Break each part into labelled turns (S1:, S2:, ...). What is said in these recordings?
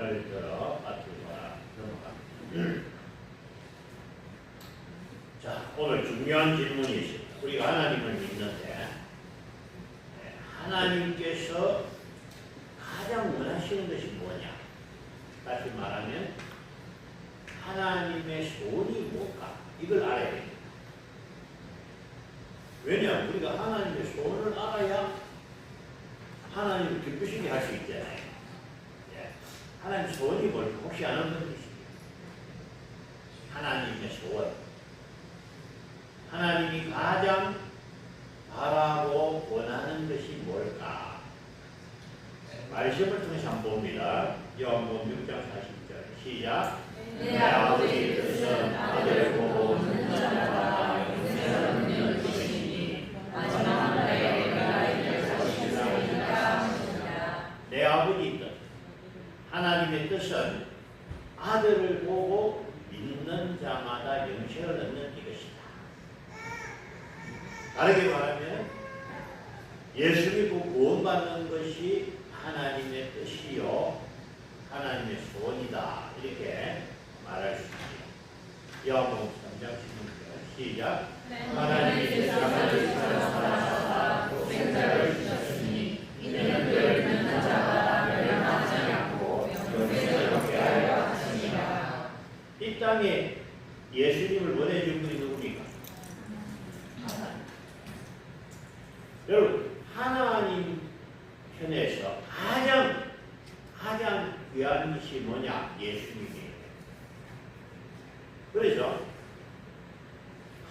S1: 손을 들어 맞추거라. 넘어갑니다. 자, 오늘 중요한 질문이 있습니다. 우리가 하나님을 믿는데 하나님께서 가장 원하시는 것이 뭐냐? 다시 말하면 하나님의 소원이 뭘까? 이걸 알아야 됩니다. 왜냐? 우리가 하나님의 소원을 알아야 하나님을 기쁘시게 할 수 있잖아요. 하나님 소원이 뭘까? 혹시 아는 분 계십니까? 하나님의 소원. 하나님이 가장 바라고 원하는 것이 뭘까? 말씀을 통해서 한번 봅니다. 요한복음 6장 40절 시작.
S2: 내 아버지의 뜻은 아들을 보고 듣는 자마다 영생을 얻는 것이니 마지막 날에 내가 이를 거시리라 하시니라.
S1: 내 아버지의 뜻, 하나님의 뜻은 아들을 보고 믿는 자마다 영생을 얻는 이것이다. 다르게 말하면 예수 믿고 구원받는 것이 하나님의 뜻이요 하나님의 소원이다. 이렇게 말할 수 있습니다. 요한복음 3장 16절 시작.
S2: 하나님이 세상을 사랑하사 독생자를 주셨으니 이는 그를 믿는 자가 멸망하지 않고 영생을 얻게 하려 하시니라.
S1: 이 땅에 예수님을 보내준 분이 누굽니까? 하나님. 여러분, 하나님 편에서 가장 귀한 것이 뭐냐? 예수님이에요. 그래서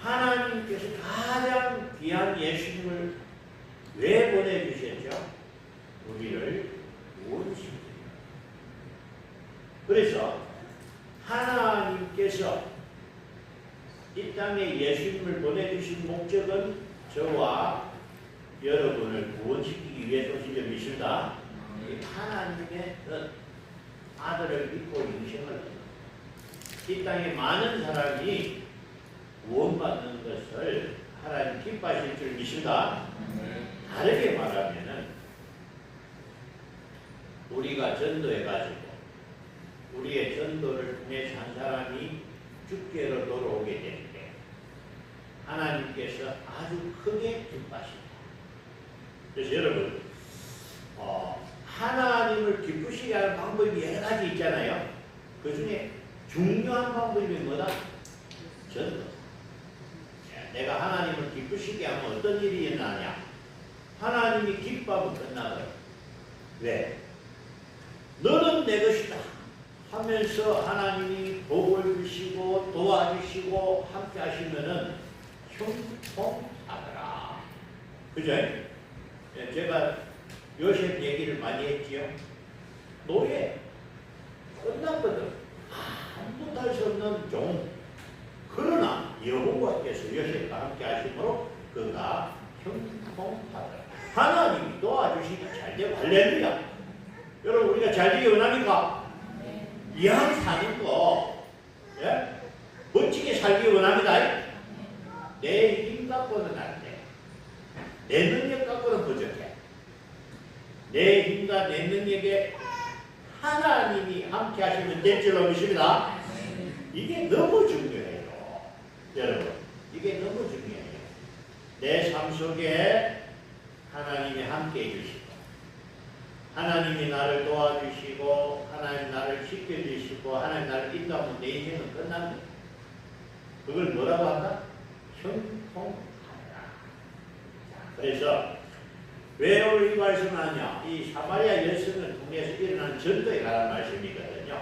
S1: 하나님께서 가장 귀한 예수님을 왜 보내주셨죠? 우리를 구원시키기. 그래서 하나님께서 이 땅에 예수님을 보내주신 목적은 저와 여러분을 구원시키기 위해서 오신 줄 믿습니다. 하나님의 아들을 믿고 영생을 얻는 이 땅에 많은 사람이 구원받는 것을 하나님 기뻐하실 줄 믿습니다. 다르게 말하면은 우리가 전도해가지고 우리의 전도를 통해서 한 사람이 주께로 돌아오게 되는데 하나님께서 아주 크게 기뻐하십니다. 그래서 여러분 하나님을 기쁘시게 하는 방법이 여러 가지 있잖아요. 그 중에 중요한 방법이 뭐다? 전도. 내가 하나님을 기쁘시게 하면 어떤 일이 일어나냐? 하나님이 기뻐하면 끝나거든. 왜? 너는 내 것이다 하면서 하나님이 복을 주시고 도와주시고 함께 하시면은 형통하더라. 그죠? 제가 요셉 얘기를 많이 했지요. 노예 끝났거든. 아무도 할 수 없는 종. 그러나 여호와께서 요셉과 함께 하심으로 그가 형통하더라. 하나님이 도와주시기 잘 되고 할렐루야. 여러분 우리가 잘 되기 원합니까? 이 양 사는 거 멋지게 살기 원합니다. 내 힘 갖고는 안 돼. 내 능력 갖고는 부족해. 내 힘과 내 능력에 하나님이 함께 하시면 될 줄로 믿습니다. 이게 너무 중요해요. 여러분, 이게 너무 중요해요. 내 삶 속에 하나님이 함께 해주시고 하나님이 나를 도와주시고 하나님 나를 지켜주시고 하나님 나를 인도하면 내 인생은 끝납니다. 그걸 뭐라고 한다? 형통하라. 그래서 왜 오늘 이 말씀을 하냐? 이 사마리아 여성을 통해서 일어난 전도에 관한 말씀이거든요.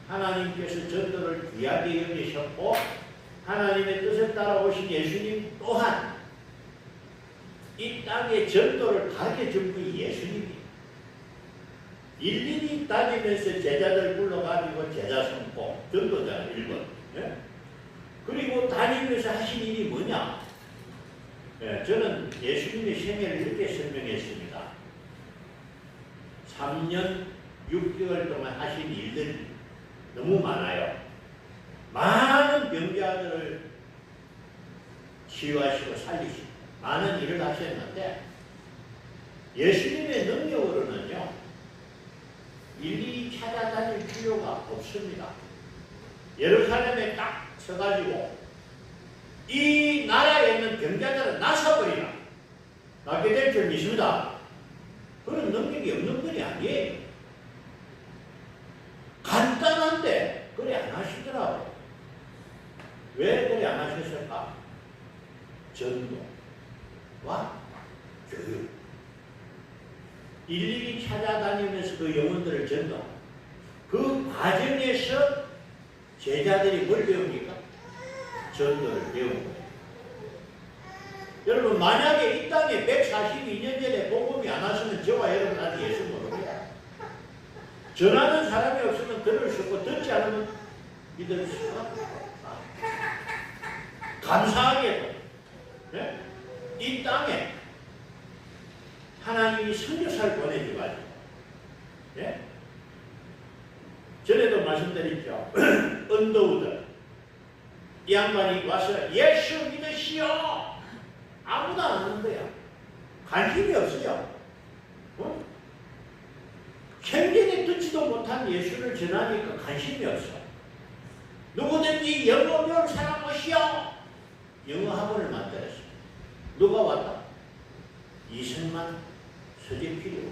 S1: 하나님께서 전도를 귀하게 여기셨고 하나님의 뜻을 따라 오신 예수님 또한 이 땅에 전도를 가르쳐준 분이 예수님이에요. 일일이 다니면서 제자들 불러가지고 제자 선포, 전도자 1번. 그리고 다니면서 하신 일이 뭐냐? 저는 예수님의 생애를 이렇게 설명했습니다. 3년 6개월 동안 하신 일들이 너무 많아요. 많은 병자들을 치유하시고 살리시고 많은 일을 하셨는데 예수님의 능력으로는요. 일일이 찾아다닐 필요가 없습니다. 예루살렘에 딱 서가지고 이 나라에 있는 병자들은 나서버리라. 낫게 될 줄 믿습니다. 그런 능력이 없는 분이 아니에요. 간단한데 그래 안 하시더라고. 왜 그래 안 하셨을까? 전도와 교육. 일일이 찾아다니면서 그 영혼들을 전도하고 그 과정에서 제자들이 뭘 배웁니까? 전도를 배우는 거예요. 여러분 만약에 이 땅에 142년 전에 복음이 안 왔으면 저와 여러분 아직 예수 모릅니다. 전하는 사람이 없으면 들을 수 없고 듣지 않으면 믿을 수가 없다. 감사하게도 네? 이 땅에 하나님이 선교사를 보내줘가지고 네? 전에도 말씀드렸죠. 언더우드 이 양반이 와서 예수 믿으시오. 아무도 안 하는 거야. 관심이 없어요. 어? 생전에 듣지도 못한 예수를 전하니까 관심이 없어. 누구든지 영어 배울 사람 오시오. 영어 학원을 만들었어. 누가 왔다? 이승만 서재필이고.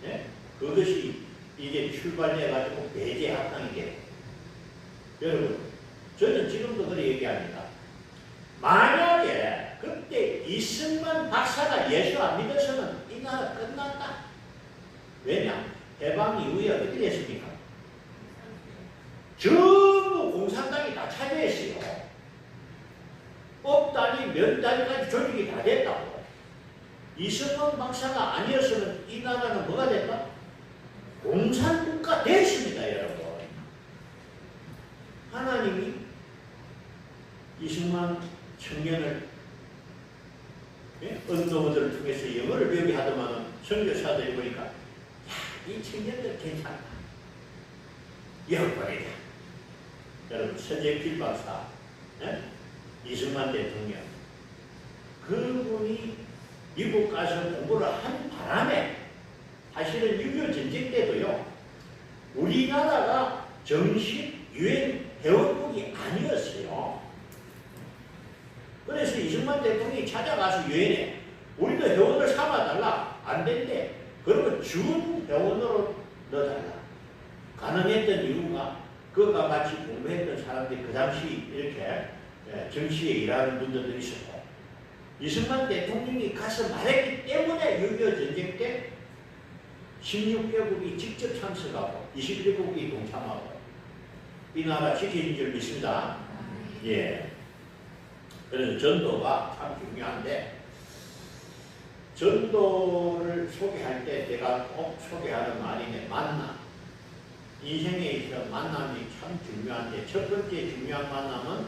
S1: 네? 그것이 이제 출발해가지고 배제 학당이 돼. 여러분, 저는 지금도 그렇게 얘기합니다. 만약에 그때 이승만 박사가 예수 안 믿었으면 이 나라 끝났다. 왜냐? 해방 이후에 어떻게 됐습니까? 전부 공산당이 다 차지했어요. 법 단위, 면 단위까지 조직이 다 됐다고. 이승만 박사가 아니었으면 이 나라는 뭐가 됐다? 공산국가 됐습니다, 여러분. 하나님이 이승만 청년을 언더우드를 통해서 영어를 배우게 하더만은 선교사들이 보니까 야, 이 청년들 괜찮다. 영어권이다. 여러분 서재필 박사, 이승만 대통령 그분이 미국 가서 공부를 한 바람에 사실은 6.25 전쟁 때도요. 우리나라가 정식 유엔 회원국이 아니었어요. 그래서 이승만 대통령이 찾아가서 유엔에 우리도 회원을 삼아달라. 안 된대. 그러면 준 회원으로 넣어달라. 가능했던 이유가 그와 같이 공부했던 사람들이 그 당시 이렇게 정치에 일하는 분들도 있었고 이승만 대통령이 가서 말했기 때문에 6.25 전쟁 때 16개국이 직접 참석하고 21개국이 동참하고 이 나라 지켜진 줄 믿습니다. 예. 그래서 전도가 참 중요한데 전도를 소개할 때 내가 꼭 소개하는 말이네. 만남. 인생에 있어 만남이 참 중요한데 첫 번째 중요한 만남은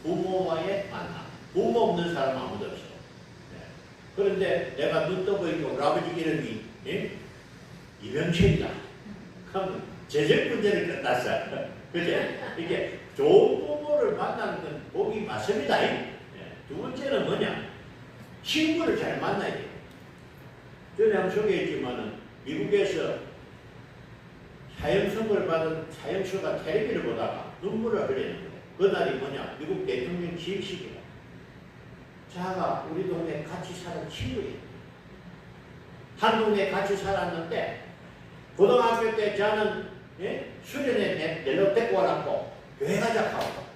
S1: 부모와의 만남. 부모 없는 사람 아무도 없어. 네. 그런데 내가 눈 떠보니까 우리 아버지 이름이 이병철이다. 그럼 재정 문제는 끝났어. 그제? 이게 좋은 부모를 만나는 건 복이 맞습니다. 네. 두 번째는 뭐냐? 친구를 잘 만나야 돼요. 전에 한번 소개했지만은 미국에서 사형선고를 받은 사형수가 텔레비를 보다가 눈물을 흘리는 거예요. 그날이 뭐냐? 미국 대통령 기획식이다. 자가 우리 동네 같이 사는 친구예요. 한 동네 같이 살았는데 고등학교 때 저는 수련회 내려 데리고 와갖고 교회 가자고 하고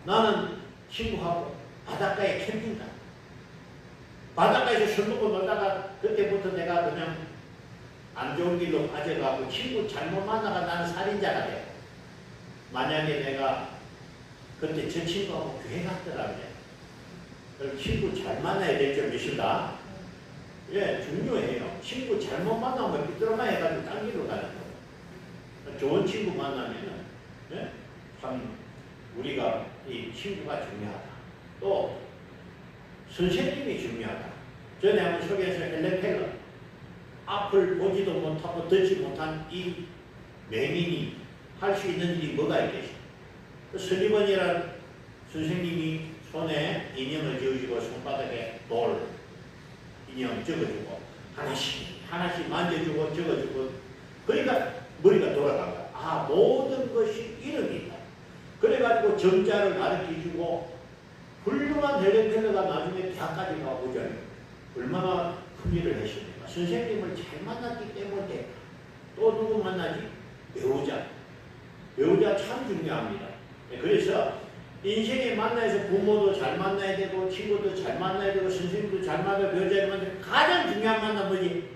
S1: 나는 친구하고 바닷가에 캠핑 가. 바닷가에서 술 먹고 놀다가 그때부터 내가 그냥 안 좋은 길로 빠져가고 친구 잘못 만나가 나는 살인자가 돼. 만약에 내가 그때 저 친구하고 교회 갔더라고요. 그럼 친구 잘 만나야 될 줄 믿습니다. 예, 중요해요. 친구 잘못 만나면 삐뚤어만 해가지고 딴 길로 가는 거예요. 좋은 친구 만나면은, 예? 참, 우리가 이 친구가 중요하다. 또, 선생님이 중요하다. 전에 한번 소개해서 헬렌 켈러. 앞을 보지도 못하고 듣지 못한 이 맹인이 할 수 있는 일이 뭐가 있겠어요? 설리번이라는 선생님이 손에 인형을 지어주고 손바닥에 돌 인형 적어주고 하나씩 만져주고 적어주고 점자를 가르쳐주고 훌륭한 헬렌켈러가 나중에 대학까지 가보죠. 얼마나 큰 일을 했습니까? 선생님을 잘 만났기 때문에 또 누구 만나지? 배우자. 배우자 참 중요합니다. 그래서 인생에 만나서 부모도 잘 만나야 되고 친구도 잘 만나야 되고 선생님도 잘 만나고 배우자를 만나고 가장 중요한 만남 뭐지?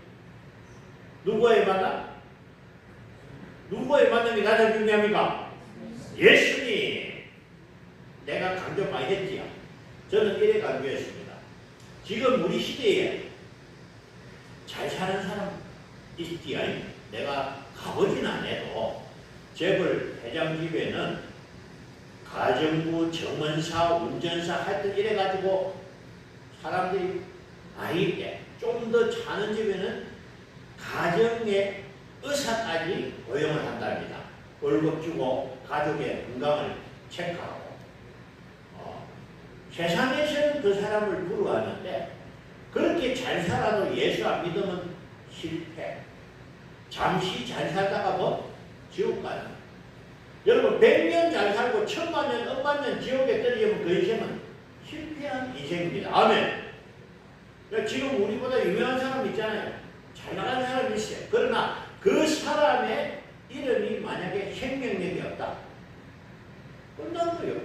S1: 누구와의 만남? 누구와의 만남이 가장 중요합니까? 예수님. 내가 강조 많이 했지요. 저는 이래 강조했습니다. 지금 우리 시대에 잘 사는 사람 있지요. 내가 가보진 않아도 재벌 회장집에는 가정부, 정원사, 운전사 하여튼 이래가지고 사람들이 많이 때 좀 더 사는 집에는 가정의 의사까지 고용을 한답니다. 월급 주고 가족의 건강을 체크하고. 세상에서는 그 사람을 부러워하는데 그렇게 잘 살아도 예수 안 믿으면 실패. 잠시 잘 살다가 뭐 지옥 가는. 여러분 100년 잘 살고 1000만년, 억만년 지옥에 떨어지면 그 인생은 실패한 인생입니다. 아멘. 지금 우리보다 유명한 사람 있잖아요. 잘 나가는 사람이 있어요. 그러나 그 사람의 이름이 만약에 생명력이 없다. 끝난 거예요.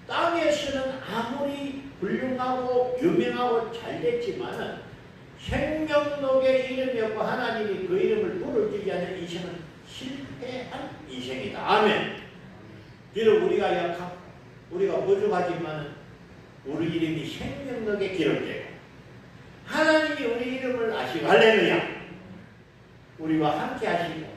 S1: 땅에서는 아무리 훌륭하고 유명하고 잘 됐지만은 생명록에 이름이 없고 하나님이 그 이름을 부르지 않는 인생은 실패한 인생이다. 아멘. 비록 우리가 약하고 우리가 부족하지만 우리 이름이 생명록에 기록되고 하나님이 우리 이름을 아시고 할렐루야. 우리와 함께 하시고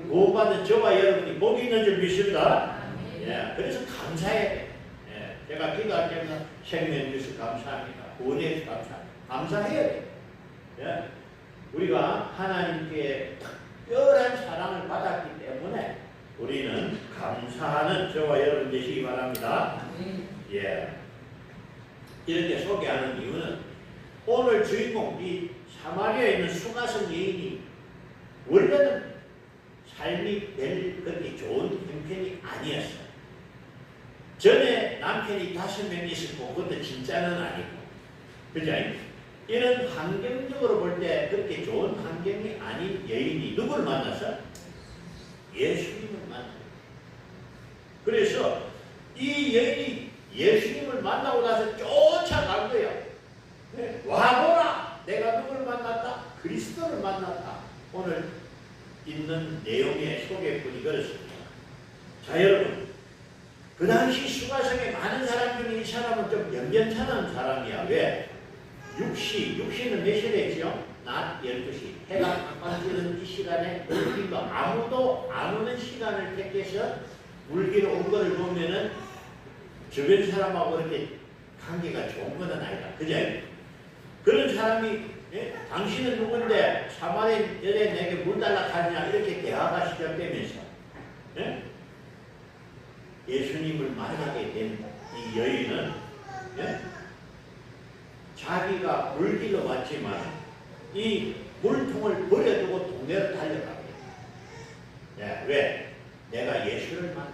S1: 구원받은 저와 여러분이 복이 있는 줄 믿습니다. 예, 그래서 감사해야 돼. 예, 제가 기도할 때마다 생명 주셔서 감사합니다. 구원해 주셔서 감사합니다. 감사해야 돼. 예, 우리가 하나님께 특별한 사랑을 받았기 때문에 우리는 감사하는 저와 여러분 되시기 바랍니다. 예, 이렇게 소개하는 이유는 오늘 주인공 이 사마리아에 있는 수가성 여인이 원래는 삶이 별 그렇게 좋은 형편이 아니었어요. 전에 남편이 5명 있었고 그것도 진짜는 아니고 그죠? 이런 환경적으로 볼 때 그렇게 좋은 환경이 아닌 여인이 누구를 만났어? 예수님을 만났어요. 그래서 이 여인이 예수님을 만나고 나서 쫓아간 거예요. 와보라! 내가 누구를 만났다? 그리스도를 만났다. 오늘 있는 내용의 소개뿐이 그렇습니다. 자, 여러분. 그 당시 수가성에 많은 사람 중에 이 사람은 좀 연변찮은 사람이야. 왜? 6시는 몇 시에 했죠? 낮 12시. 해가 깜깜지는 이 시간에 물길로 아무도 안 오는 시간을 택해서 물길로 온 거를 보면은 주변 사람하고 그렇게 관계가 좋은 건 아니다. 그죠? 그런 사람이 예? 당신은 누군데 사마리아 여자에 내게 물 달라 하느냐 이렇게 대화가 시작되면서 예? 예수님을 만나게 된 이 여인은 예? 자기가 물길로 왔지만 이 물통을 버려두고 동네로 달려갑니다. 예, 왜? 내가 예수를 만나.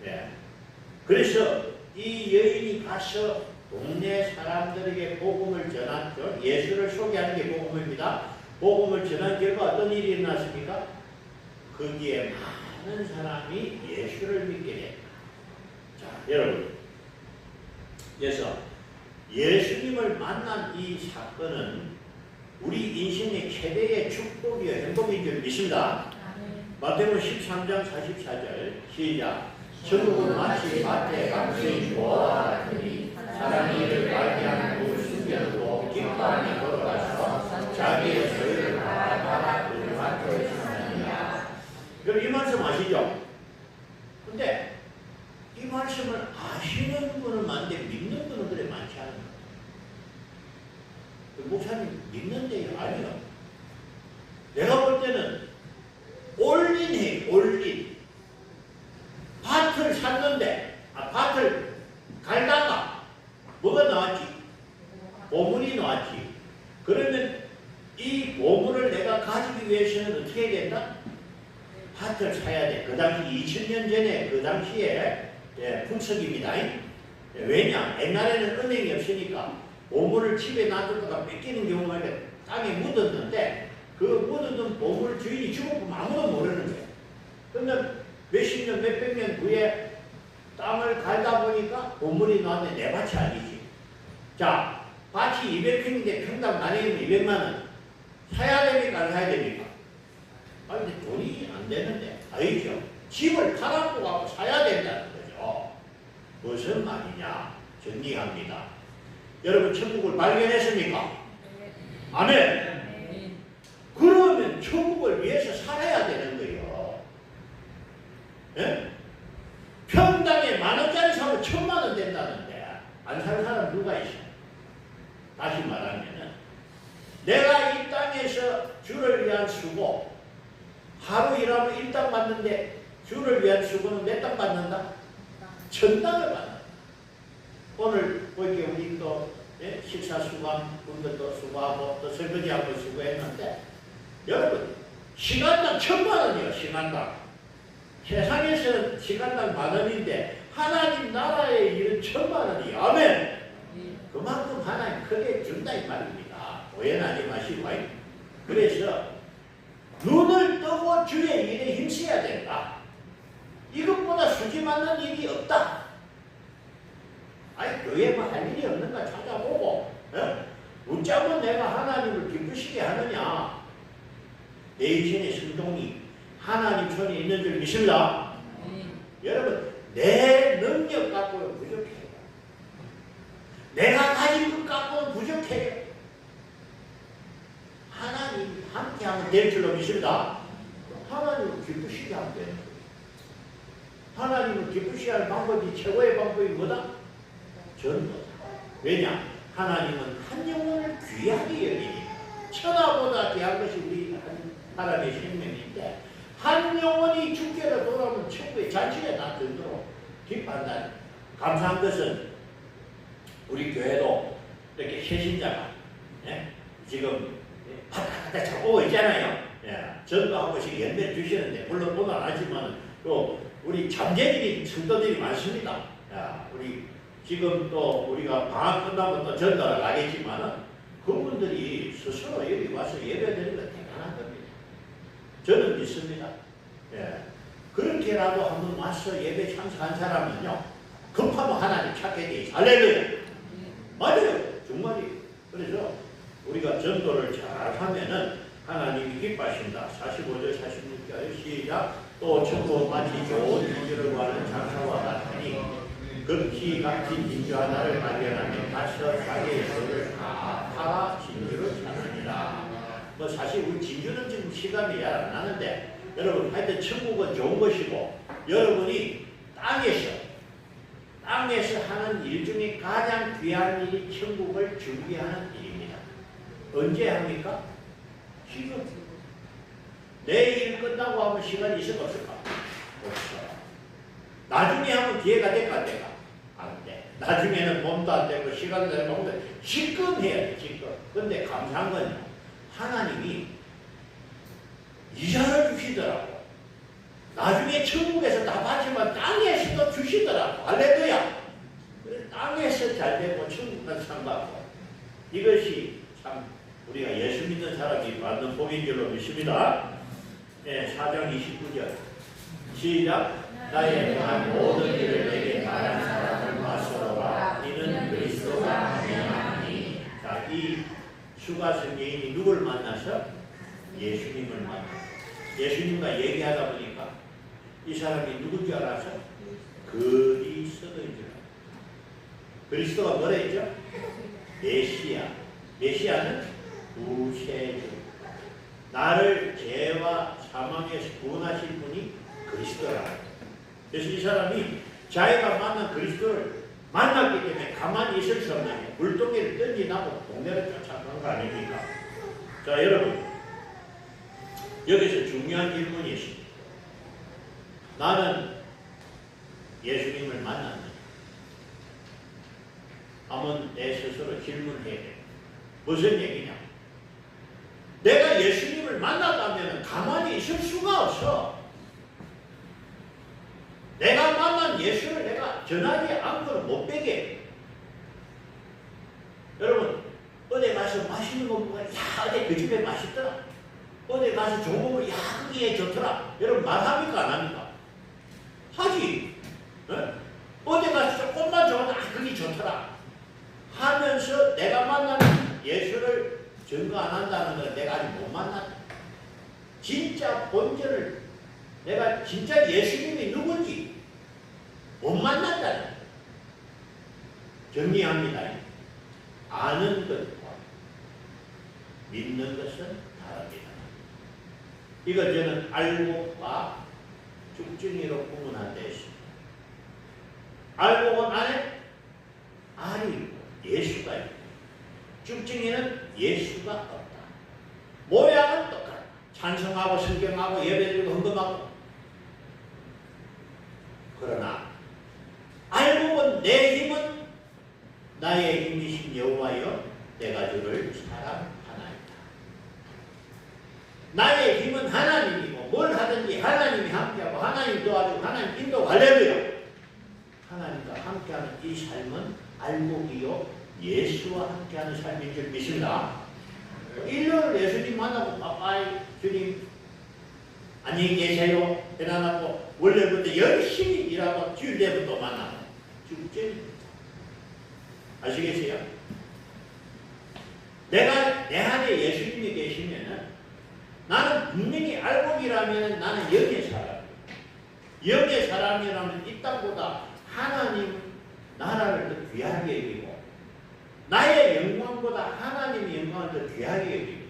S1: 예. 그래서 이 여인이 가서 동네 사람들에게 복음을 전하죠. 예수를 소개하는 게 복음입니다. 복음을 전한 결과 어떤 일이 일어났습니까? 거기에 많은 사람이 예수를 믿게 됩니다. 자, 여러분. 그래서 예수님을 만난 이 사건은 우리 인생의 최대의 축복이요 행복인 줄 믿습니다. 마태복음 13장 44절 시작. 천국은 마치 밭에 감추인 보화와 같으니 사람이 이를 발견하는 그 숨겨두고 기뻐하며 걸어가서 자기의 소유를 다 그 밭에 심느니라. 그럼 이 말씀 아시죠? 근데 이 말씀을 아시는 분은 많은데 믿는 분은 그래 많지 않은 거예요. 목사님 믿는데요? 아니요. 내가 볼 때는 올린해, 올린. 밭을 샀는데, 밭을 갈다가 뭐가 나왔지? 보물이 나왔지. 그러면 이 보물을 내가 가지기 위해서는 어떻게 해야 된다? 밭을 사야 돼. 그 당시 2000년 전에 그 당시에 풍석입니다. 왜냐? 옛날에는 은행이 없으니까 보물을 집에 놔두다가 뺏기는 경우가 땅에 묻었는데 그 묻어둔 보물 주인이 죽었고 아무도 모르는 거예요. 그런데 몇십 년, 몇백 년 후에 땅을 갈다 보니까 보물이 나왔는데 내 밭이 아니지. 자, 밭이 200평인데 평당 나뉘면 200만 원. 사야 됩니까? 안 사야 됩니까? 아니, 근데 돈이 안 되는데. 알죠? 집을 팔아고 가고 사야 된다는 거죠. 무슨 말이냐? 정리합니다. 여러분, 천국을 발견했습니까? 아멘! 그러면 천국을 위해서 살아야 되는 거예요. 예? 평당에 10,000원짜리 사면 1,000,000원 된다는데 안 사는 사람 누가 있어? 다시 말하면은 내가 이 땅에서 주를 위한 수고 하루 일하면 1당 받는데 주를 위한 수고는 몇 당 받는다? 1,000당을 받는다. 오늘 보이게 우리 또 식사 수고한 분들도 수고하고 또 설거지하고 수고했는데 여러분 시간당 1,000,000원이요. 시간당. 세상에서는 시간당 10,000원인데 하나님 나라의 일은 1,000,000원이에요. 아멘. 그만큼 하나님 크게 준다 이 말입니다. 오해는 하지 마시고. 그래서 눈을 뜨고 주의 일에 힘써야 된다. 이것보다 수지 맞는 일이 없다. 아니 교회 뭐 할 일이 없는가 찾아보고 어쩌면 내가 하나님을 기쁘시게 하느냐. 내 인생의 성동이 하나님 손에 있는 줄 믿습니다. 여러분 내 능력 갖고는 부족해요. 내가 가진 것 갖고는 부족해요. 하나님 함께하면 될 줄로 믿습니다. 하나님을 기쁘시게 하면 되는 거예요. 하나님을 기쁘시게 하는 방법이 최고의 방법이 뭐다? 전도다. 왜냐? 하나님은 한 영혼을 귀하게 여기니까. 천하보다 귀한 것이 우리 한 사람의 생명인데 한 영혼이 주께로 돌아오면 천국의 잔치에 놔두도록 기뻐한다. 감사한 것은 우리 교회도 이렇게 새신자가 지금 하다 잘 오고 있잖아요. 전도 한 번씩 연대 주시는데 물론 오늘 안 하지만 또 우리 잠재적인 성도들이 많습니다. 우리 지금 또 우리가 방학 끝나면 또 전도를 가겠지만은 그분들이 스스로 여기 와서 예배드리는 건 대단한 겁니다. 저는 믿습니다. 그렇게라도 한번 와서 예배 참석한 사람은요, 급하면 하나님 찾게 돼 있어. 할렐루야! 맞아요. 정말이. 그래서 우리가 전도를 잘 하면은 하나님이 기뻐하신다. 45절, 46절 시작. 또 천국 마치 좋은 진주를 구하는 장사와 같으니 극히 값진 진주 하나를 발견하면 가서 자기의 소를 다 팔아 진주를 찾느니라. 뭐 사실 우리 진주는 지금 시간이 잘 안 나는데 여러분 하여튼 천국은 좋은 것이고 여러분이 땅에서 하는 일 중에 가장 귀한 일이 천국을 준비하는 일입니다. 언제 합니까? 지금. 내일 끝나고 하면 시간이 있을까 없을까? 없어. 나중에 하면 기회가 될까 안 될까? 안 돼. 나중에는 몸도 안 되고 시간도 안 되고 지금 해야 돼. 지금. 근데 감사한 건요. 하나님이 이자를 주시더라고. 나중에 천국에서 다 받지만 땅에서도 주시더라고. 할렐루야. 땅에서 잘 되고 천국은 상 받고. 이것이 참 우리가 예수 믿는 사람이 받는 복인 줄로 믿습니다. 4장 29절 시작. 나의 행한 모든 일을 내게 말한 사람을 맞서라. 이는 그리스도가 아니하니. 자, 이 수가성 여인이 누굴 만나서? 예수님을 만나서 예수님과 얘기하다 보니까 이 사람이 누군 줄 알아서? 그리스도인 줄 알았어요. 그리스도가 뭐라 했죠? 메시아. 메시아는 구세주. 나를 죄와 사망에서 구원하실 분이 그리스도라. 그래서 이 사람이 자기가 만난 그리스도를 만났기 때문에 가만히 있을 수 없는 게 물동이를 던지나고 동네를 쫓아간 거 아닙니까? 자, 여러분 여기서 중요한 질문이 있습니다. 나는 예수님을 만났느냐? 한번 내 스스로 질문해야 돼. 무슨 얘기냐? 내가 예수님을 만났다면 가만히 있을 수가 없어. 내가 만난 예수를 내가 전하지 않고는 못 빼게. 여러분, 어디 가서 맛있는 거 먹으면, 야, 어디 그 집에 맛있더라. 어디 가서 좋은 거 먹으면, 야, 그게 좋더라. 여러분, 말합니까? 안 합니까? 하지. 어? 어디 가서 조금만 좋아도, 아, 그게 좋더라. 하면서 내가 만나는 예수를 증거 안 한다는 건 내가 아직 못 만났다. 진짜 본질을, 내가 진짜 예수님이 누군지 못 만났다는 거예요. 정리합니다. 아는 것과 믿는 것은 다릅니다. 이거 저는 알고과 쭉증이로 구분한 데 있습니다. 알고는 안에 알이 있고 예수가 있고, 쭉증이는 예수가 없다. 모양은 똑같다. 찬송하고 성경하고 예배드리고 헌금하고. 그러나 알고 본 내 힘은 나의 힘이신 여호와여 내가 주를 사랑하나이다. 나의 힘은 하나님이고 뭘 하든지 하나님이 함께하고 하나님 도와주고 하나님 인도 할렐루야. 하나님과 함께하는 이 삶은 알고기요 예수와 함께하는 삶인 줄 믿습니다. 1년을 예수님 만나고 빠빠이 주님 안녕히 계세요 해나가고 원래부터 열심히 일하고 주일 때부터 만나고 쭉증입니다. 아시겠어요? 내가 내 안에 예수님이 계시면은 나는 분명히 알고기라면 나는 영의 사람이에요. 영의 사람이라면 이 땅보다 하나님 나라를 더 귀하게 여기고 나의 영광보다 하나님의 영광을 더 귀하게 여깁니다.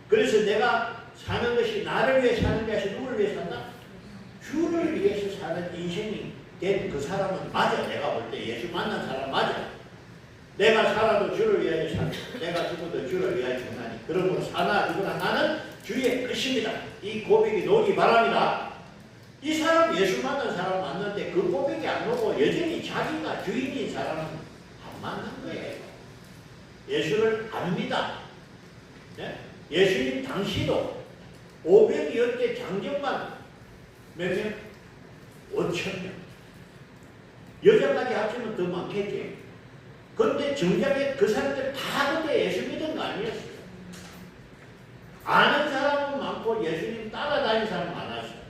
S1: 그래서 내가 사는 것이 나를 위해 사는 것이 누구를 위해 산다? 주를 위해서 사는 인생이 된 그 사람은 맞아. 내가 볼 때 예수 만난 사람 맞아. 내가 살아도 주를 위하여 산다. 내가 죽어도 주를 위하여 죽나니 그러므로 사나 죽으나 나는 주의 끝입니다. 이 고백이 나오기 바랍니다. 이 사람 예수 만난 사람 맞는데 그 고백이 안 오고 여전히 자기가 주인인 사람은 안 맞는 거예요. 예수를 안 믿어. 네? 예수님 당시도 500여대 장정만 몇 명? 5,000명. 여자까지 합치면 더 많겠지. 그런데 정작에 그 사람들 다 그때 예수 믿은 거 아니었어요. 아는 사람은 많고 예수님 따라다니는 사람은 많았어요.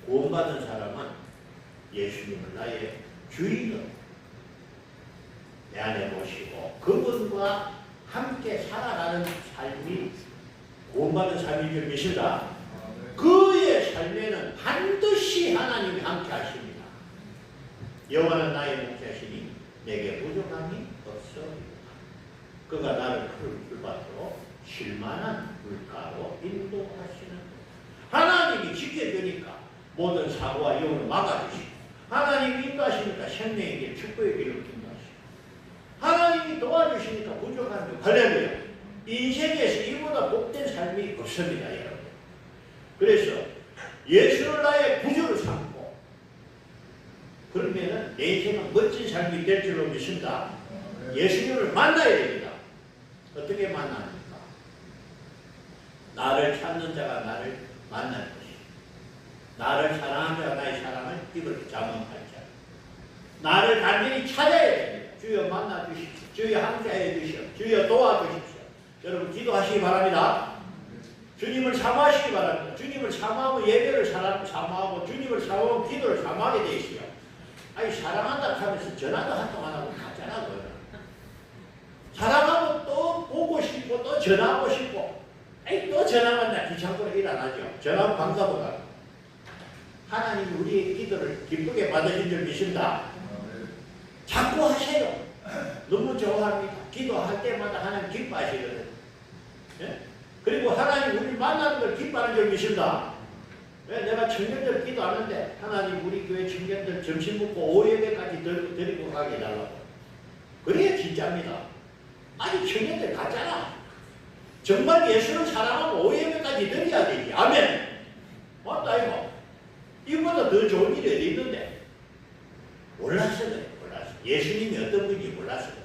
S1: 구원받은 사람은 예수님을 나의 주인으로 내 안에 모시고 그분과 함께 살아가는 삶이 구원받은 삶인 줄 믿습니다. 그의 삶에는 반드시 하나님이 함께 하십니다. 여호와는 나의 목자시니 내게 부족함이 없어이다. 그가 나를 푸른 풀밭으로 쉴만한 물가로 인도하시는 것. 하나님이 지켜주니까 모든 사고와 영을 막아주시고 하나님이 인도하시니까 생명의 길, 축복의 길을 인도하시고 하나님이 도와주시니까 부족한 것. 할렐루야. 인생에서 이보다 복된 삶이 없습니다, 여러분. 그래서 예수를 나의 구주로 삼고 그러면은 내 인생은 멋진 삶이 될 줄로 믿습니다. 예수님을 만나야 됩니다. 어떻게 만납니까? 나를 찾는 자가 나를 만날 것이다. 나를 사랑하는 자가 나의 사랑을 입을 자문할 자. 나를 간절히 찾아야 됩니다. 주여 만나 주십시오. 주여 함께해 주십시오. 주여 도와주십시오. 여러분 기도하시기 바랍니다. 주님을 사모하시기 바랍니다. 주님을 사모하고 예배를 사모하고 주님을 사모하고 기도를 사모하게 되어 있어요. 아니 사랑한다 하면서 전화도 한 통 안 하고 가잖아. 사랑하고 또 보고 싶고 또 전화하고 싶고 아니 또 전화만 나 귀찮고 일 안 하죠. 전화 방사보다 하나님이 우리의 기도를 기쁘게 받으신 줄 믿습니다. 자꾸 하세요. 너무 좋아합니다. 기도할 때마다 하나님 기뻐하시거든. 예? 그리고 하나님 우리 만나는 걸 기뻐하는 줄 믿습니다. 왜? 내가 청년들 기도하는데 하나님 우리 교회 청년들 점심 먹고 오후 예배까지 데리고 가게 해달라고. 그래야 진짜입니다. 아니 청년들 가잖아. 정말 예수를 사랑하고 오후 예배까지 드려야 되지. 아멘. 맞다 이거. 이보다 더 좋은 일이 어디 있는데. 몰랐어 그래. 몰랐어. 예수님이 어떤 분인지 몰랐어 그래.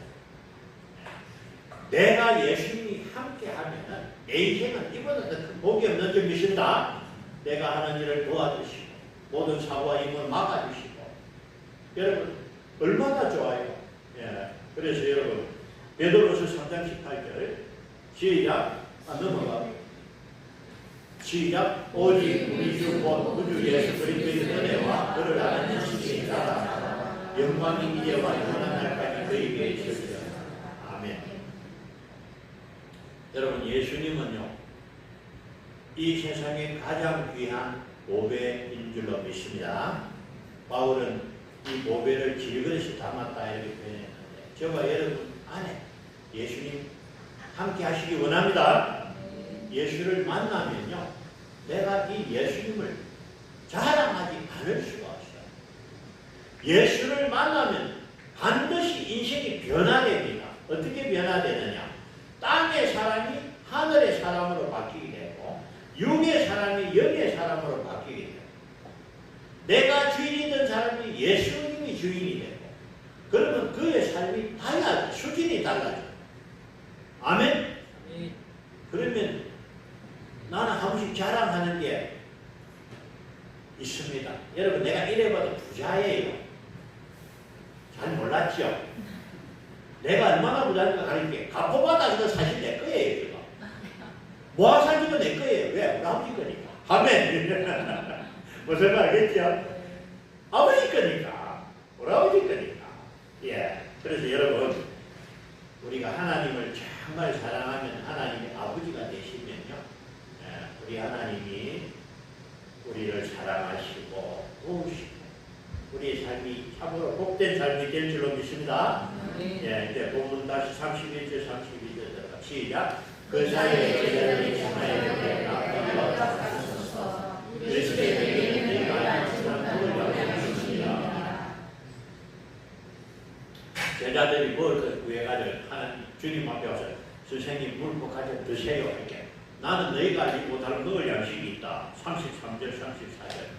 S1: 내가 예수님이 함께하면 내 인생은 이보다 더 큰 복이 없는 줄 믿습니다. 내가 하는 일을 도와주시고 모든 사고와 임을 막아주시고 여러분 얼마나 좋아요. 예. 그래서 여러분 베드로서 3장 18절 시작. 넘어가. 시작. 오직 우리 주 곧 구주 예수 그리스도의 은혜와 그를 아는 지식이 따라 영광이 이제와 영원한 날까지 그에게 있으리라. 아멘. 여러분 예수님은요 이 세상에 가장 귀한 보배인 줄로 믿습니다. 바울은 이 보배를 질그릇에 담았다 이렇게 표현했는데 저와 여러분 안에 예수님 함께 하시기 원합니다. 예수를 만나면요 내가 이 예수님을 자랑하지 않을 수가 없어요. 예수를 만나면 반드시 인생이 변화됩니다. 어떻게 변화되느냐? 땅의 사람이 하늘의 사람으로 바뀌게 되고 육의 사람이 영의 사람으로 바뀌게 돼요. 내가 주인이던 사람이 예수님이 주인이 되고 그러면 그의 삶이 달라져. 수준이 달라져. 아멘? 그러면 나는 한 번씩 자랑하는 게 있습니다. 여러분 내가 이래봐도 부자예요. 잘 몰랐죠? 내가 얼마나 부자인가 가르칠게. 값보받아서 사실 내 거예요. 이거. 모아 살기도 내 거예요. 왜? 우리 아버지 거니까. 아멘. 무슨 말 알겠죠? 아버지 거니까. 우리 아버지 거니까. 예. 그래서 여러분 우리가 하나님을 정말 사랑하면 하나님이 아버지가 되시면요. 예. 우리 하나님이 우리를 사랑하시고 도우시고 우리의 삶이 참으로 복된 삶이 될 줄로 믿습니다. 예, 이제 본문 다시 31절 32절 시작. 그 사이에 제자들이 참아야 되나 그리스도에게 내가 복을 받으셨습니다. 제자들이 뭘 구해가지고 하나님 주님 앞에 와서 선생님 물 가져 드세요 이렇게. 나는 너희가 알지 못할 먹을 양식이 있다. 33절 34절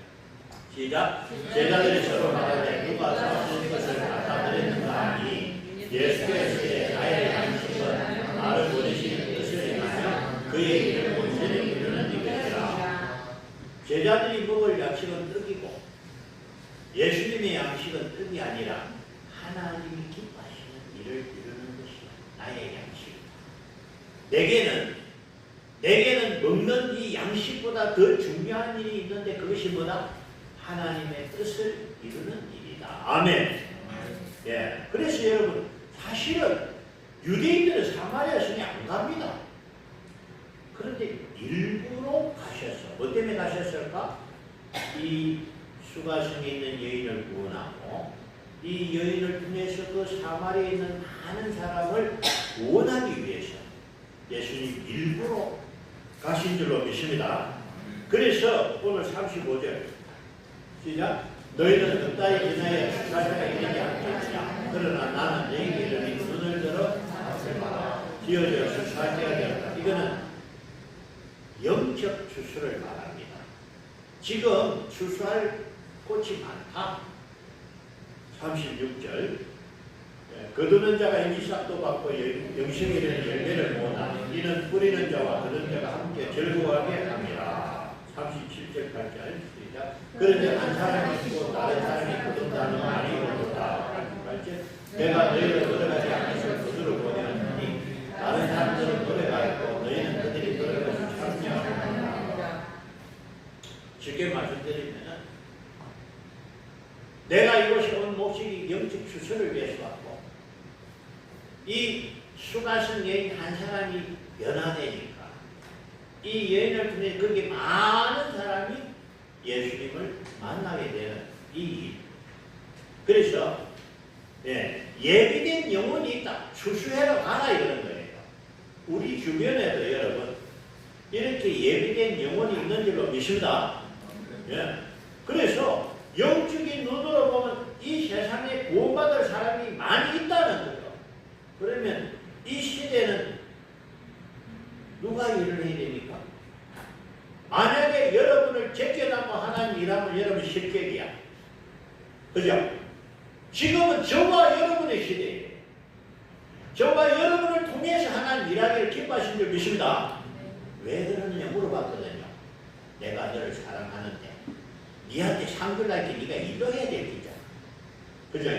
S1: 시작. 제자들이 서로 말하되 누가 사오신 것을 갖다 드렸는가 하니 예수께서 나의 양식은 나를 보내신 뜻을 행하여 그의 일을 온전히 이루는 이것이라. 제자들이 먹을 양식은 떡이고 예수님의 양식은 떡이 아니라 하나님이 기뻐하시는 일을 이루는 것이야. 나의 양식이다. 내게는 먹는 이 양식보다 더 중요한 일이 있는데 그것이 뭐다? 하나님의 뜻을 이루는 일이다. 아멘. 예. 그래서 여러분 사실은 유대인들은 사마리아 성에 안 갑니다. 그런데 일부러 가셨어. 뭐 때문에 가셨을까? 이 수가성에 있는 여인을 구원하고 이 여인을 통해서 그 사마리아에 있는 많은 사람을 구원하기 위해서 예수님 일부러 가신 줄로 믿습니다. 그래서 오늘 35절 시작. 너희는 그따위 인하여 축사자가 있지 않겠느냐. 그러나 나는 너희에게 이르니 눈을 들어 지어져 축사자가 되었다. 이거는 영적 추수를 말합니다. 지금 추수할 꽃이 많다. 36절 거두는 자가 이삭도 받고 영생에 이르는 열매를 모으나 이는 뿌리는 자와 거두는 자가 함께 즐거워하게 합니다. 37절 8절 시작. 그런데 한 사람이 있고 다른 사람이 거둔다는 말이 옳다. 8절 내가 너희를 걸어가지 않아서 그들을 보내었느니 다른 사람들은 노래가 있고 너희는 그들이 노래를 참여하느니라. 쉽게 말씀드리면 내가 이곳에 온 목적이 영적 추수를 위해서 왔고 이 수가성 여인 한 사람이 변화되니까 이 여인을 통해 거기 많은 사람이 예수님을 만나게 되는 이 일. 그래서 예비된 영혼이 있다. 추수해러 가라 이런 거예요. 우리 주변에도 여러분 이렇게 예비된 영혼이 있는 줄로 믿습니다. 예. 그래서 영적인 눈으로 보면 이 세상에 구원받을 사람이 많이 있다는 거예요. 그러면 이 시대는 누가 일을 해야 됩니까? 만약에 여러분을 제껴담고 하나님 일하면 여러분 실격이야. 그죠? 지금은 저와 여러분의 시대예요. 저와 여러분을 통해서 하나님 일하기를 기뻐하신 줄 믿습니다. 왜 그러느냐 물어봤거든요. 내가 너를 사랑하는데 니한테 상급할게 네가 일도 해야 될 거잖아. 그죠?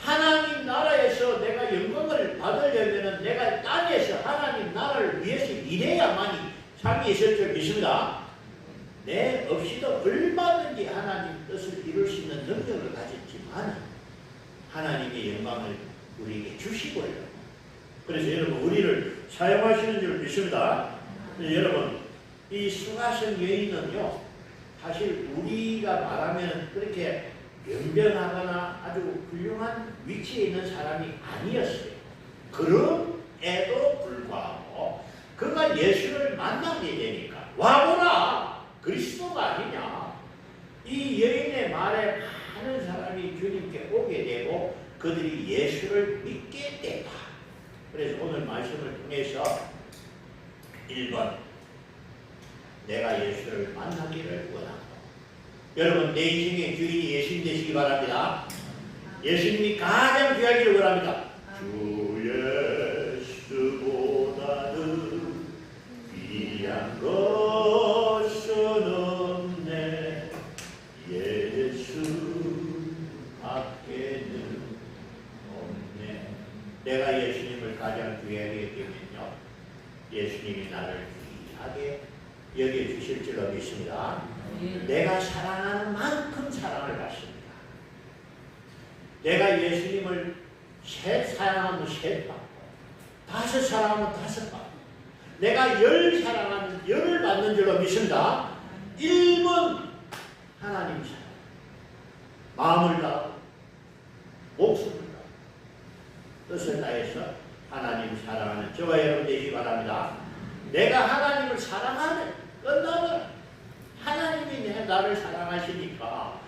S1: 하나님 나라에서 내가 영광을 받으려면 내가 땅에서 하나님 나라를 위해서 일해야만이 삶이 있을 줄 믿습니다. 내 없이도 얼마든지 하나님 뜻을 이룰 수 있는 능력을 가졌지만 하나님의 영광을 우리에게 주시고요. 그래서 여러분 우리를 사용하시는 줄 믿습니다. 여러분 이 수가성 여인은요 사실 우리가 말하면 그렇게 변변하거나 아주 훌륭한 위치에 있는 사람이 아니었어요. 그럼에도 불구하고 그가 예수를 만나게 되니까 와보라 그리스도가 아니냐. 이 여인의 말에 많은 사람이 주님께 오게 되고 그들이 예수를 믿게 됐다. 그래서 오늘 말씀을 통해서 1번 내가 예수를 만나기를 원한다. 여러분 내 인생의 주인이 예수님 되시기 바랍니다. 예수님이 가장 귀하기를 원합니다. 주 예수보다는 귀한 것은 없네. 예수 밖에는 없네. 내가 예수님을 가장 귀하게 되면요 예수님이 나를 귀하게 여겨주실 줄로 믿습니다. 내가 사랑하는 만큼 사랑을 받습니다. 내가 예수님을 셋 사랑하면 셋 받고 5 사랑하면 5 받고 내가 10 사랑하면 10을 받는 줄로 믿습니다. 1번 하나님 사랑 마음을 다하고 목숨을 다하고 뜻을 다해서 하나님 사랑하는 저와 여러분 되시기 바랍니다. 내가 하나님을 사랑하면 끝나면 하나님이 나를 사랑하시니까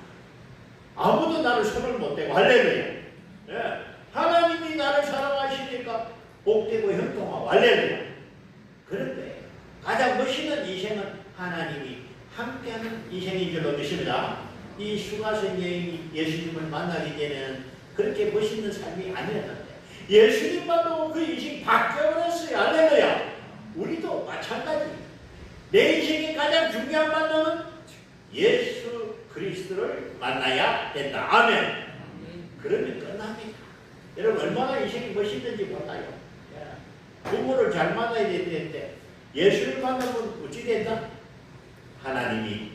S1: 아무도 나를 손을 못 대고 할렐루야. 예. 하나님이 나를 사랑하시니까 복되고 형통하고 할렐루야. 그런데 가장 멋있는 인생은 하나님이 함께하는 인생인 줄로 믿습니다. 이 수가성 여인이 예수님을 만나기 전에는 그렇게 멋있는 삶이 아니었는데 예수님 만나고 그 인생이 바뀌어버렸어요. 할렐루야. 우리도 마찬가지. 내 인생의 가장 중요한 만남은 예수 그리스도를 만나야 된다. 아멘. 그러면 끝납니다. 여러분 얼마나 인생이 멋있는지 몰라요. 부모를 잘 만나야 되는데 예수를 만나면 어찌 된다? 하나님이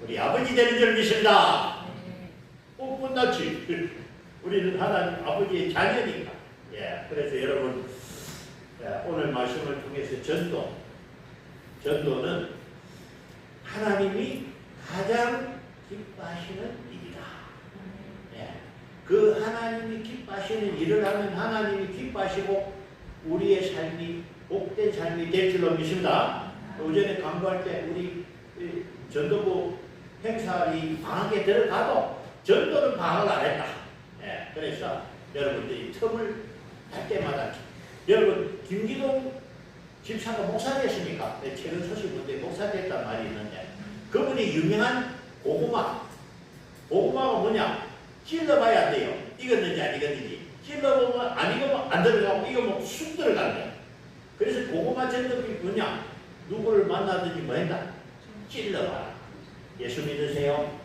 S1: 우리 아버지 되는 줄 믿습니다. 끝났지. 우리는 하나님 아버지의 자녀니까. 그래서 여러분 오늘 말씀을 통해서 전도는 하나님이 가장 기뻐하시는 일이다. 그 하나님이 기뻐하시는 일을 하면 하나님이 기뻐하시고 우리의 삶이 복된 삶이 될 줄로 믿습니다. 오전에 강구할 때 우리 전도부 행사리 방학에 들어가도 전도는 방학을 안 했다. 그래서 여러분들이 틈을 할 때마다 여러분 김기동 집사가 목사 됐으니까 최근 소식 본데 목사 됐단 말이 있는데 그분이 유명한 고구마가 뭐냐 찔러봐야 돼요. 익었는지 안 익었는지 찔러보면 안 익으면 안 들어가고 익으면 쑥 들어간대요. 그래서 고구마 전도법이 뭐냐 누구를 만나든지 뭐 한다 찔러봐라. 예수 믿으세요?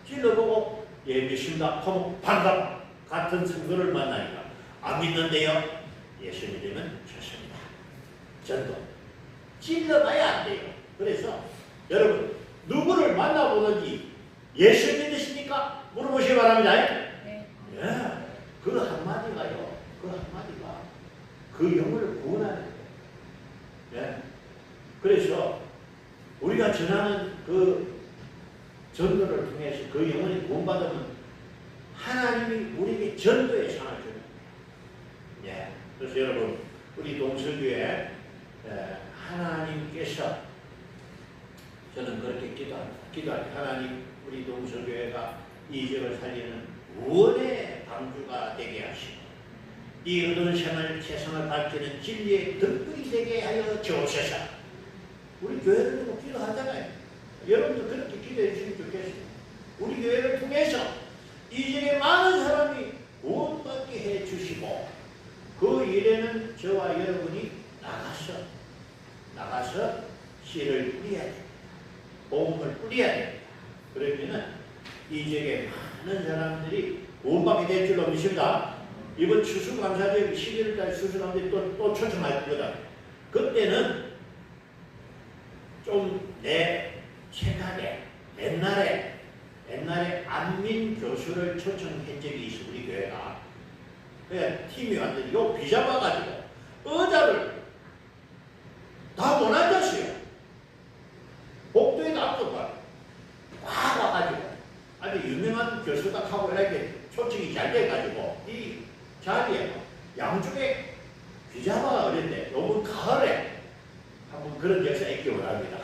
S1: 찔러보고 예 믿습니다 하면 반갑 같은 증거를 만나니까 안 믿는데요? 예수 믿으면 좋습니다. 전도 찔러봐야 안 돼요. 그래서 여러분 누구를 만나보든지 예수 믿으십니까? 물어보시기 바랍니다.
S2: 네.
S1: 그 한마디가요. 그 한마디가 그 영혼을 구원하는 거예요. 그래서 우리가 전하는 그 전도를 통해서 그 영혼이 구원받으면 하나님이 우리에게 전도의 상을 주는 거예요. 그래서 여러분 우리 동서교회 하나님께서 저는 그렇게 기도할 때 하나님 우리 동서교회가 이 지역을 살리는 구원의 방주가 되게 하시고 이 어두운 생을 세상을 밝히는 진리의 덕분이 되게 하여 주옵소서. 우리 교회를 두고 기도하잖아요. 여러분도 그렇게 기도해 주시면 좋겠어요. 우리 교회를 통해서 이 지역에 많은 사람이 구원받게 해 주시고 그 일에는 저와 여러분이 나가서 씨를 뿌려야 됩니다. 복음을 뿌려야 됩니다. 그러면은 이 지역에 많은 사람들이 구원받게 될 줄로 믿습니다. 이번 추수감사절 11월달 추수감사절 또 초청할 거다. 그때는 좀 내 생각에 옛날에 안민 교수를 초청한 적이 있어 우리 교회가. 그래 팀이 왔더니 요 비잡아가지고 의자를 다 못 앉았어요. 복도에 놔두고 꽉 와가지고 아주 유명한 교수다 하고 이렇게 초청이 잘 돼가지고 이 자리에 양쪽에 비잡아가 어린데 요번 가을에 한번 그런 역사가 있기 원합니다.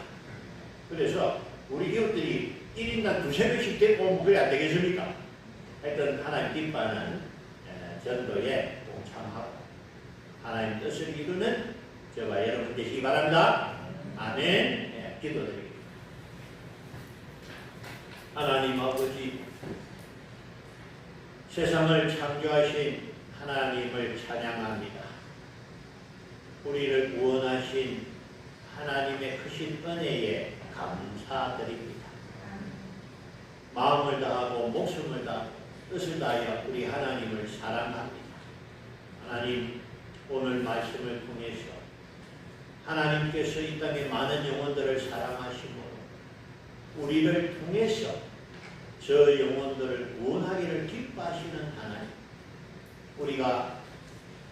S1: 그래서 우리 이웃들이 1인당 2~3명씩 데리고 오면 그래 안 되겠습니까? 하여튼 하나님 기뻐하는 전도에 동참하고 하나님 뜻을 이루는 저와 여러분 되시기 바랍니다. 아멘. 네, 기도드립니다. 하나님 아버지, 세상을 창조하신 하나님을 찬양합니다. 우리를 구원하신 하나님의 크신 은혜에 감사드립니다. 마음을 다하고 목숨을 다하고 뜻을 다하여 우리 하나님을 사랑합니다. 하나님, 오늘 말씀을 통해서 하나님께서 이 땅에 많은 영혼들을 사랑하시고 우리를 통해서 저 영혼들을 구원하기를 기뻐하시는 하나님, 우리가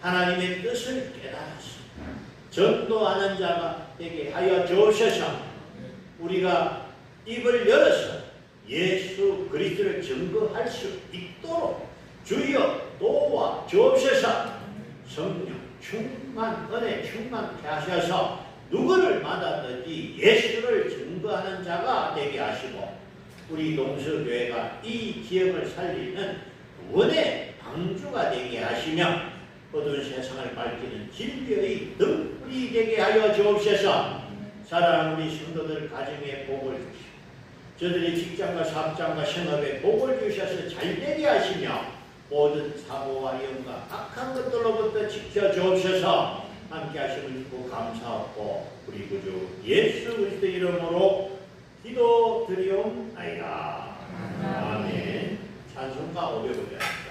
S1: 하나님의 뜻을 깨달아서 전도하는 자가 되게 하여 주옵소서. 우리가 입을 열어서 예수 그리스도를 증거할 수 있도록 주여 도와 주옵소서. 성령 충만 은혜 충만케 하셔서 누구를 만나든지 예수를 증거하는 자가 되게 하시고 우리 농서교회가 이 지역을 살리는 구원의 방주가 되게 하시며 어두운 세상을 밝히는 진리의 등불이 되게 하여 주옵소서. 사랑하는 우리 성도들 가정에 복을 주시고 저들의 직장과 사업장과 생업에 복을 주셔서 잘되게 하시며 모든 사고와 영과 악한 것들로부터 지켜 주옵소서. 함께 하심을 주고 감사하고 우리 구주 예수 그리스도 이름으로 기도드리옵나이다. 아멘. 찬송가 500절.